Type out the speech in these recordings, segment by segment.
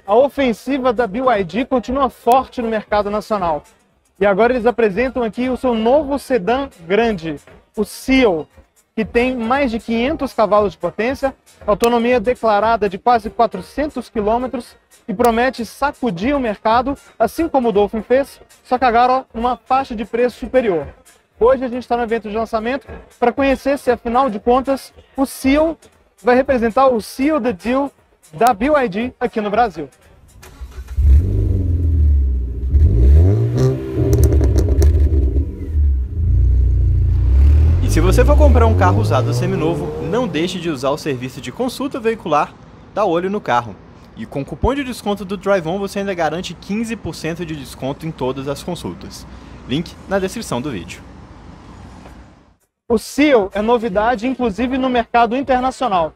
A ofensiva da BYD continua forte no mercado nacional. E agora eles apresentam aqui o seu novo sedã grande, o Seal, que tem mais de 500 cavalos de potência, autonomia declarada de quase 400 km e promete sacudir o mercado, assim como o Dolphin fez, só que agora numa faixa de preço superior. Hoje a gente está no evento de lançamento para conhecer se, afinal de contas, o Seal vai representar o Seal the Deal da BYD aqui no Brasil. E se você for comprar um carro usado seminovo, não deixe de usar o serviço de consulta veicular Dá Olho no Carro. E com o cupom de desconto do DriveOn você ainda garante 15% de desconto em todas as consultas. Link na descrição do vídeo. O Seal é novidade, inclusive no mercado internacional.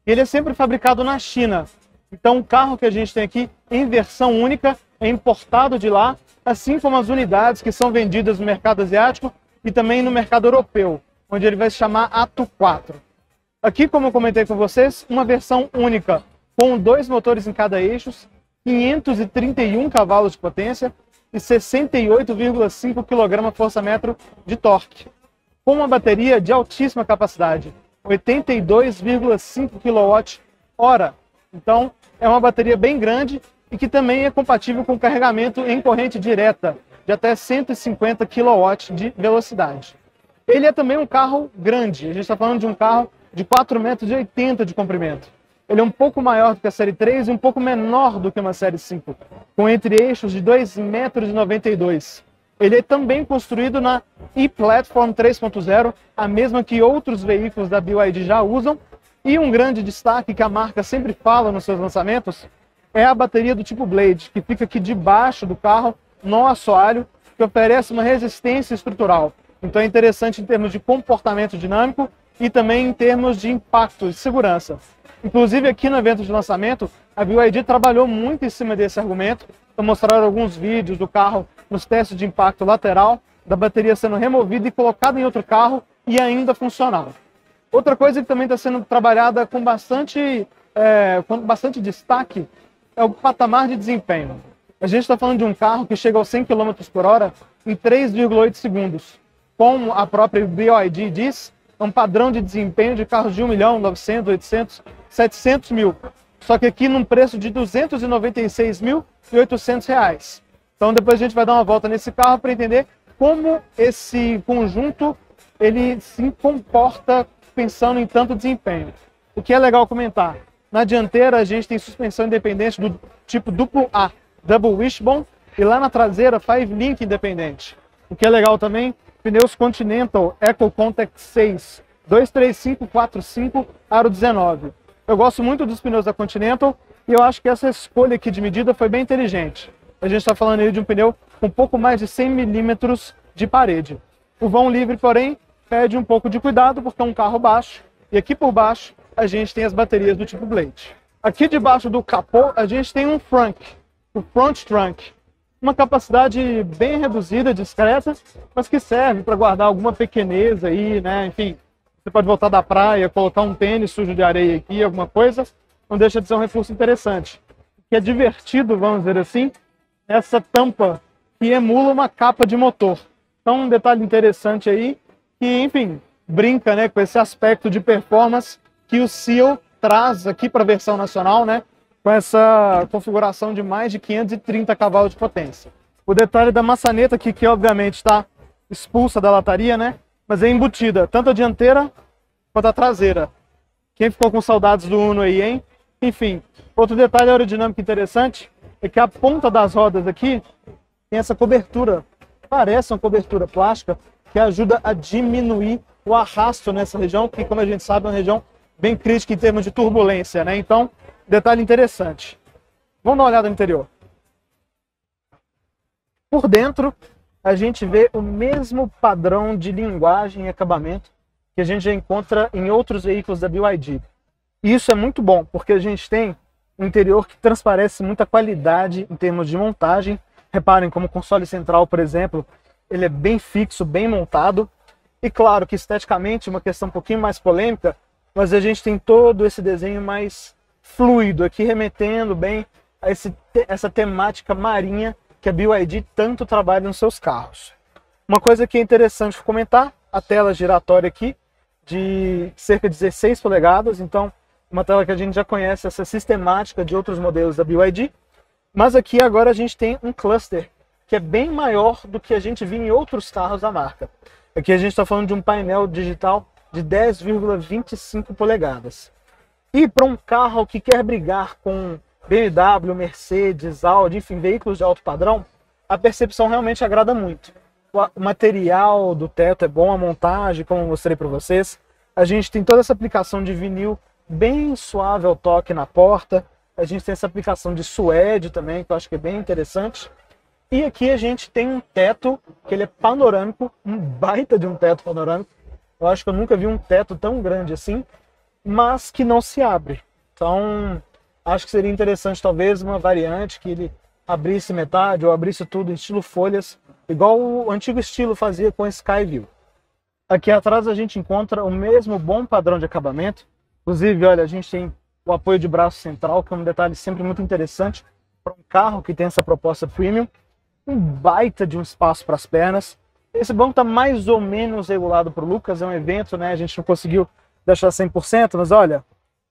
Ele é sempre fabricado na China. Então o carro que a gente tem aqui em versão única é importado de lá, assim como as unidades que são vendidas no mercado asiático e também no mercado europeu, onde ele vai se chamar Atto 4. Aqui, como eu comentei com vocês, uma versão única, com 2 motores em cada eixo, 531 cavalos de potência e 68,5 kgfm de torque, com uma bateria de altíssima capacidade, 82,5 kWh. Então, é uma bateria bem grande e que também é compatível com carregamento em corrente direta, de até 150 kW de velocidade. Ele é também um carro grande, a gente está falando de um carro de 4,80 m de comprimento. Ele é um pouco maior do que a Série 3 e um pouco menor do que uma Série 5, com entre-eixos de 2,92 m. Ele é também construído na e-Platform 3.0, a mesma que outros veículos da BYD já usam, e um grande destaque que a marca sempre fala nos seus lançamentos é a bateria do tipo Blade, que fica aqui debaixo do carro, no assoalho, que oferece uma resistência estrutural. Então é interessante em termos de comportamento dinâmico e também em termos de impacto e segurança. Inclusive aqui no evento de lançamento, a BYD trabalhou muito em cima desse argumento, para mostrar alguns vídeos do carro nos testes de impacto lateral, da bateria sendo removida e colocada em outro carro e ainda funcional. Outra coisa que também está sendo trabalhada com bastante destaque é o patamar de desempenho. A gente está falando de um carro que chega aos 100 km por hora em 3,8 segundos. Como a própria BYD diz, é um padrão de desempenho de carros de 1 milhão, 900, 800, 700 mil. Só que aqui num preço de R$ 296.800. Então depois a gente vai dar uma volta nesse carro para entender como esse conjunto ele se comporta pensando em tanto desempenho. O que é legal comentar, na dianteira a gente tem suspensão independente do tipo AA, Double Wishbone, e lá na traseira 5-link independente. O que é legal também, pneus Continental Eco Contact 6, 235/45, aro 19. Eu gosto muito dos pneus da Continental e eu acho que essa escolha aqui de medida foi bem inteligente. A gente está falando aí de um pneu com um pouco mais de 100 milímetros de parede. O vão livre, porém, pede um pouco de cuidado porque é um carro baixo e aqui por baixo a gente tem as baterias do tipo Blade. Aqui debaixo do capô a gente tem um frunk, o front trunk. Uma capacidade bem reduzida, discreta, mas que serve para guardar alguma pequenez aí, né? Enfim, você pode voltar da praia, colocar um tênis sujo de areia aqui, alguma coisa, não deixa de ser um recurso interessante. O que é divertido, vamos dizer assim, essa tampa que emula uma capa de motor. Então um detalhe interessante aí, que enfim, brinca, né, com esse aspecto de performance que o Seal traz aqui para a versão nacional, né? Com essa configuração de mais de 530 cavalos de potência. O detalhe da maçaneta aqui, que obviamente está expulsa da lataria, né? Mas é embutida, tanto a dianteira quanto a traseira. Quem ficou com saudades do Uno aí, hein? Enfim, outro detalhe aerodinâmico interessante é que a ponta das rodas aqui tem essa cobertura, parece uma cobertura plástica, que ajuda a diminuir o arrasto nessa região, que como a gente sabe é uma região bem crítica em termos de turbulência, né? Então, detalhe interessante. Vamos dar uma olhada no interior. Por dentro, a gente vê o mesmo padrão de linguagem e acabamento que a gente já encontra em outros veículos da BYD. E isso é muito bom, porque a gente tem um interior que transparece muita qualidade em termos de montagem. Reparem como o console central, por exemplo, ele é bem fixo, bem montado. E claro que esteticamente, uma questão um pouquinho mais polêmica, mas a gente tem todo esse desenho mais fluido aqui, remetendo bem essa temática marinha que a BYD tanto trabalha nos seus carros. Uma coisa que é interessante comentar, a tela giratória aqui, de cerca de 16 polegadas, então uma tela que a gente já conhece, essa sistemática de outros modelos da BYD, mas aqui agora a gente tem um cluster que é bem maior do que a gente viu em outros carros da marca. Aqui a gente está falando de um painel digital de 10,25 polegadas. E para um carro que quer brigar com BMW, Mercedes, Audi, enfim, veículos de alto padrão, a percepção realmente agrada muito. O material do teto é bom, a montagem, como eu mostrei para vocês. A gente tem toda essa aplicação de vinil bem suave ao toque na porta. A gente tem essa aplicação de suede também, que eu acho que é bem interessante. E aqui a gente tem um teto, que ele é panorâmico, um baita de um teto panorâmico. Eu acho que eu nunca vi um teto tão grande assim, mas que não se abre. Então, acho que seria interessante talvez uma variante que ele abrisse metade ou abrisse tudo em estilo folhas, igual o antigo estilo fazia com Skyview. Aqui atrás a gente encontra o mesmo bom padrão de acabamento. Inclusive, olha, a gente tem o apoio de braço central, que é um detalhe sempre muito interessante para um carro que tem essa proposta premium. Um baita de um espaço para as pernas. Esse banco está mais ou menos regulado para o Lucas, é um evento, né? A gente não conseguiu deixar 100%, mas olha,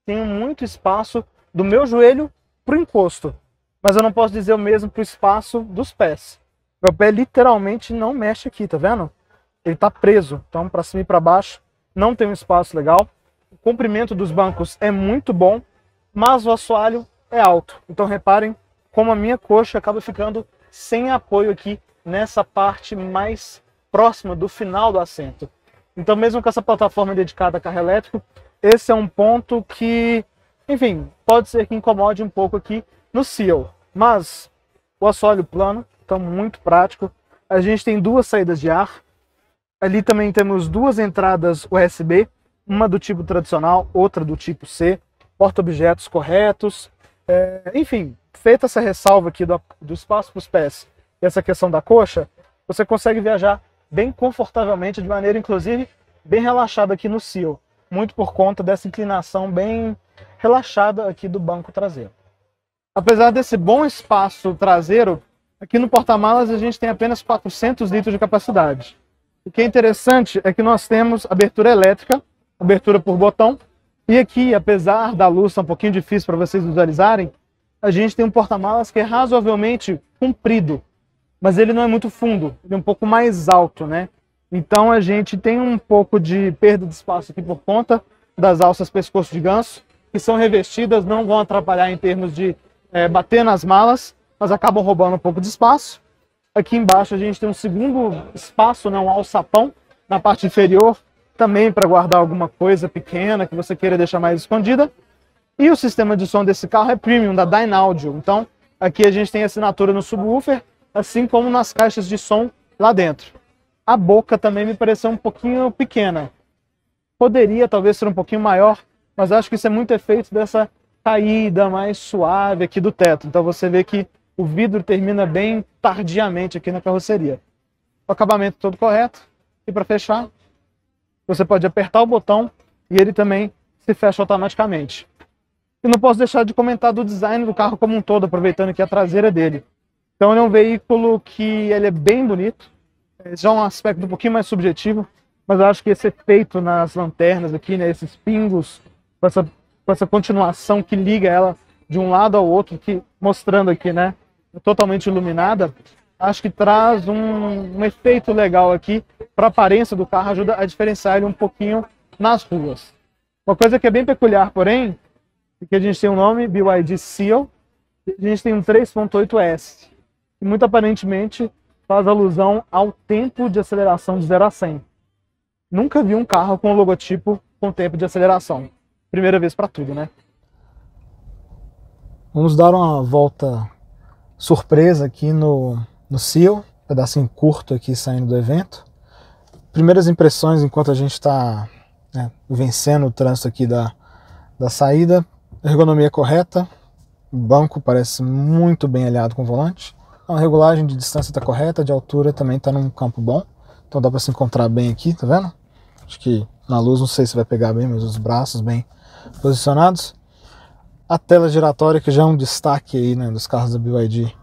tem muito espaço do meu joelho para o encosto. Mas eu não posso dizer o mesmo para o espaço dos pés. Meu pé literalmente não mexe aqui, tá vendo? Ele está preso, então para cima e para baixo não tem um espaço legal. O comprimento dos bancos é muito bom, mas o assoalho é alto. Então reparem como a minha coxa acaba ficando sem apoio aqui nessa parte mais próxima do final do assento. Então mesmo com essa plataforma dedicada a carro elétrico, esse é um ponto que, enfim, pode ser que incomode um pouco aqui no Seal. Mas o assoalho plano, então muito prático. A gente tem duas saídas de ar. Ali também temos duas entradas USB, uma do tipo tradicional, outra do tipo C, porta-objetos corretos. Enfim, feita essa ressalva aqui do espaço para os pés e essa questão da coxa, você consegue viajar bem confortavelmente, de maneira inclusive bem relaxada aqui no Seal, muito por conta dessa inclinação bem relaxada aqui do banco traseiro. Apesar desse bom espaço traseiro, aqui no porta-malas a gente tem apenas 400 litros de capacidade. O que é interessante é que nós temos abertura elétrica, abertura por botão, e aqui, apesar da luz estar um pouquinho difícil para vocês visualizarem, a gente tem um porta-malas que é razoavelmente comprido, mas ele não é muito fundo, ele é um pouco mais alto, né? Então a gente tem um pouco de perda de espaço aqui por conta das alças pescoço de ganso, que são revestidas, não vão atrapalhar em termos de bater nas malas, mas acabam roubando um pouco de espaço. Aqui embaixo a gente tem um segundo espaço, né, um alçapão, na parte inferior, também para guardar alguma coisa pequena que você queira deixar mais escondida. E o sistema de som desse carro é premium, da Dynaudio. Então aqui a gente tem assinatura no subwoofer, assim como nas caixas de som lá dentro. A boca também me pareceu um pouquinho pequena. Poderia talvez ser um pouquinho maior, mas acho que isso é muito efeito dessa caída mais suave aqui do teto. Então você vê que o vidro termina bem tardiamente aqui na carroceria. O acabamento todo correto. E para fechar, você pode apertar o botão e ele também se fecha automaticamente. E não posso deixar de comentar do design do carro como um todo, aproveitando aqui a traseira dele. Então ele é um veículo que ele é bem bonito. Já é um aspecto um pouquinho mais subjetivo, mas eu acho que esse efeito nas lanternas aqui, né, esses pingos, com essa continuação que liga ela de um lado ao outro, que mostrando aqui, né, totalmente iluminada, acho que traz um efeito legal aqui para a aparência do carro, ajuda a diferenciar ele um pouquinho nas ruas. Uma coisa que é bem peculiar, porém, é que a gente tem um nome, BYD Seal, e a gente tem um 3.8S, que muito aparentemente faz alusão ao tempo de aceleração de 0 a 100. Nunca vi um carro com o logotipo com tempo de aceleração. Primeira vez para tudo, né? Vamos dar uma volta surpresa aqui no Seal, pedacinho curto aqui saindo do evento. Primeiras impressões enquanto a gente está vencendo o trânsito aqui da saída. Ergonomia correta, o banco parece muito bem alinhado com o volante. A regulagem de distância está correta, de altura também está num campo bom. Então dá para se encontrar bem aqui, tá vendo? Acho que na luz não sei se vai pegar bem, mas os braços bem posicionados. A tela giratória, que já é um destaque aí, né, dos carros da BYD,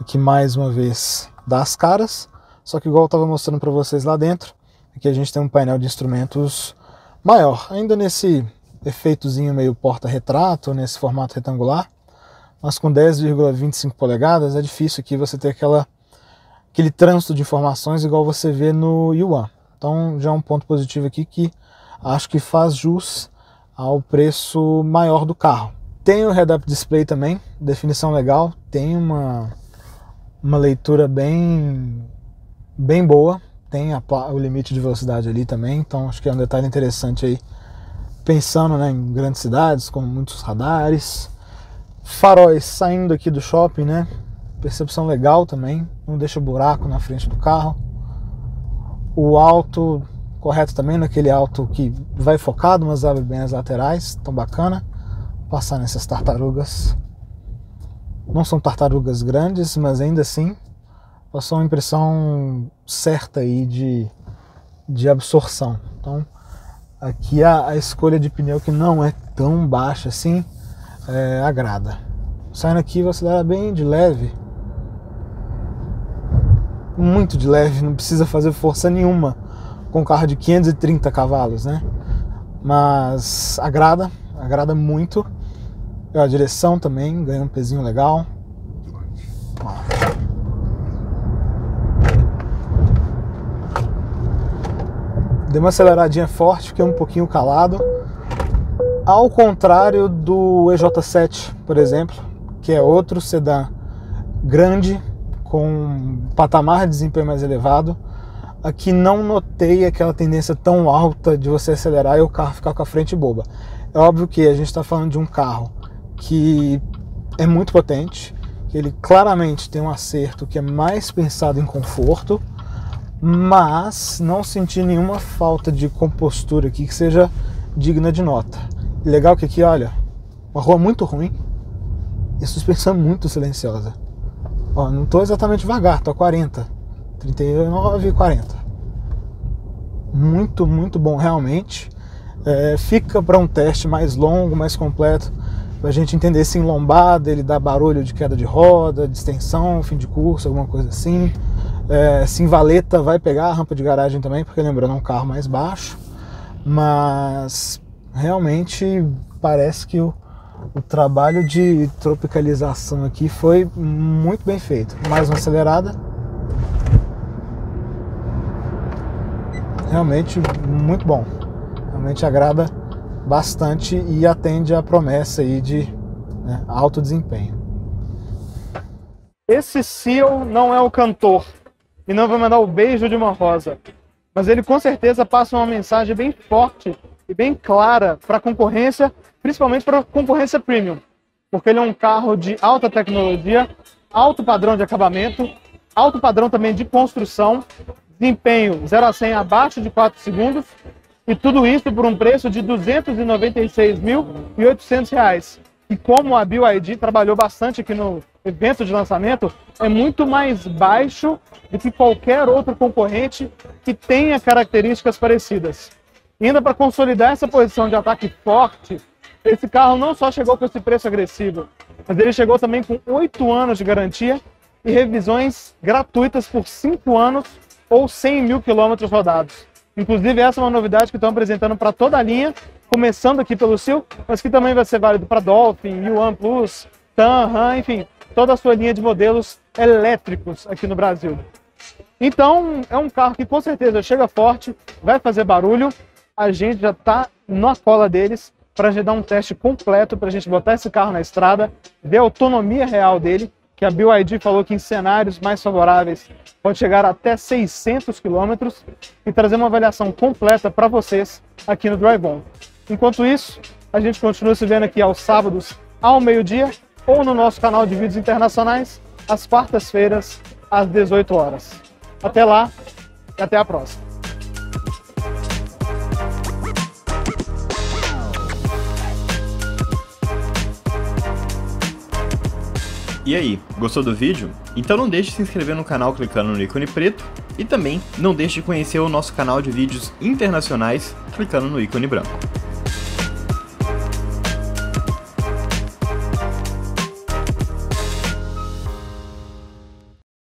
aqui mais uma vez dá as caras, só que igual eu estava mostrando para vocês lá dentro, aqui a gente tem um painel de instrumentos maior, ainda nesse efeitozinho meio porta-retrato, nesse formato retangular, mas com 10,25 polegadas é difícil aqui você ter aquele trânsito de informações igual você vê no Yuan. Então já é um ponto positivo aqui que acho que faz jus ao preço maior do carro. Tem o head-up display também, definição legal, tem uma leitura bem boa, tem o limite de velocidade ali também, então acho que é um detalhe interessante aí, pensando, né, em grandes cidades com muitos radares. Faróis saindo aqui do shopping, né, percepção legal também, não deixa buraco na frente do carro. O alto correto também, naquele alto que vai focado, mas abre bem as laterais, tão bacana. Passar nessas tartarugas, não são tartarugas grandes, mas ainda assim passou uma impressão certa aí de absorção. Então aqui a escolha de pneu, que não é tão baixa assim, agrada. Saindo aqui você dá bem de leve, muito de leve, não precisa fazer força nenhuma com um carro de 530 cavalos, né? Mas agrada muito. A direção também ganha um pezinho legal. Deu uma aceleradinha forte, fiquei um pouquinho calado. Ao contrário do EJ7, por exemplo, que é outro sedã grande, com um patamar de desempenho mais elevado, aqui não notei aquela tendência tão alta de você acelerar e o carro ficar com a frente boba. É óbvio que a gente está falando de um carro que é muito potente, que ele claramente tem um acerto que é mais pensado em conforto, mas não senti nenhuma falta de compostura aqui que seja digna de nota. E legal que aqui, olha, uma rua muito ruim e a suspensão muito silenciosa. Ó, não estou exatamente devagar, estou a 40, 39 e 40. Muito, muito bom realmente. Fica para um teste mais longo, mais completo, para a gente entender se em lombada ele dá barulho de queda de roda, de extensão, fim de curso, alguma coisa assim. Se em valeta vai pegar a rampa de garagem também, porque lembrando é um carro mais baixo. Mas realmente parece que o trabalho de tropicalização aqui foi muito bem feito. Mais uma acelerada. Realmente muito bom. Realmente agrada bastante e atende à promessa aí de alto desempenho. Esse Seal não é o cantor e não vai mandar o beijo de uma rosa, mas ele com certeza passa uma mensagem bem forte e bem clara para a concorrência, principalmente para a concorrência premium, porque ele é um carro de alta tecnologia, alto padrão de acabamento, alto padrão também de construção, desempenho 0 a 100 abaixo de 4 segundos, e tudo isso por um preço de R$ 296.800. E como a BYD trabalhou bastante aqui no evento de lançamento, é muito mais baixo do que qualquer outro concorrente que tenha características parecidas. E ainda para consolidar essa posição de ataque forte, esse carro não só chegou com esse preço agressivo, mas ele chegou também com 8 anos de garantia e revisões gratuitas por 5 anos ou 100 mil quilômetros rodados. Inclusive essa é uma novidade que estão apresentando para toda a linha, começando aqui pelo Seal, mas que também vai ser válido para Dolphin, Yuan Plus, Tan, Han, enfim, toda a sua linha de modelos elétricos aqui no Brasil. Então é um carro que com certeza chega forte, vai fazer barulho, a gente já está na cola deles para a gente dar um teste completo, para a gente botar esse carro na estrada, ver a autonomia real dele, que a BYD falou que em cenários mais favoráveis pode chegar até 600 km e trazer uma avaliação completa para vocês aqui no Drive On. Enquanto isso, a gente continua se vendo aqui aos sábados ao meio-dia ou no nosso canal de vídeos internacionais às quartas-feiras às 18 horas. Até lá e até a próxima. E aí, gostou do vídeo? Então não deixe de se inscrever no canal clicando no ícone preto e também não deixe de conhecer o nosso canal de vídeos internacionais clicando no ícone branco.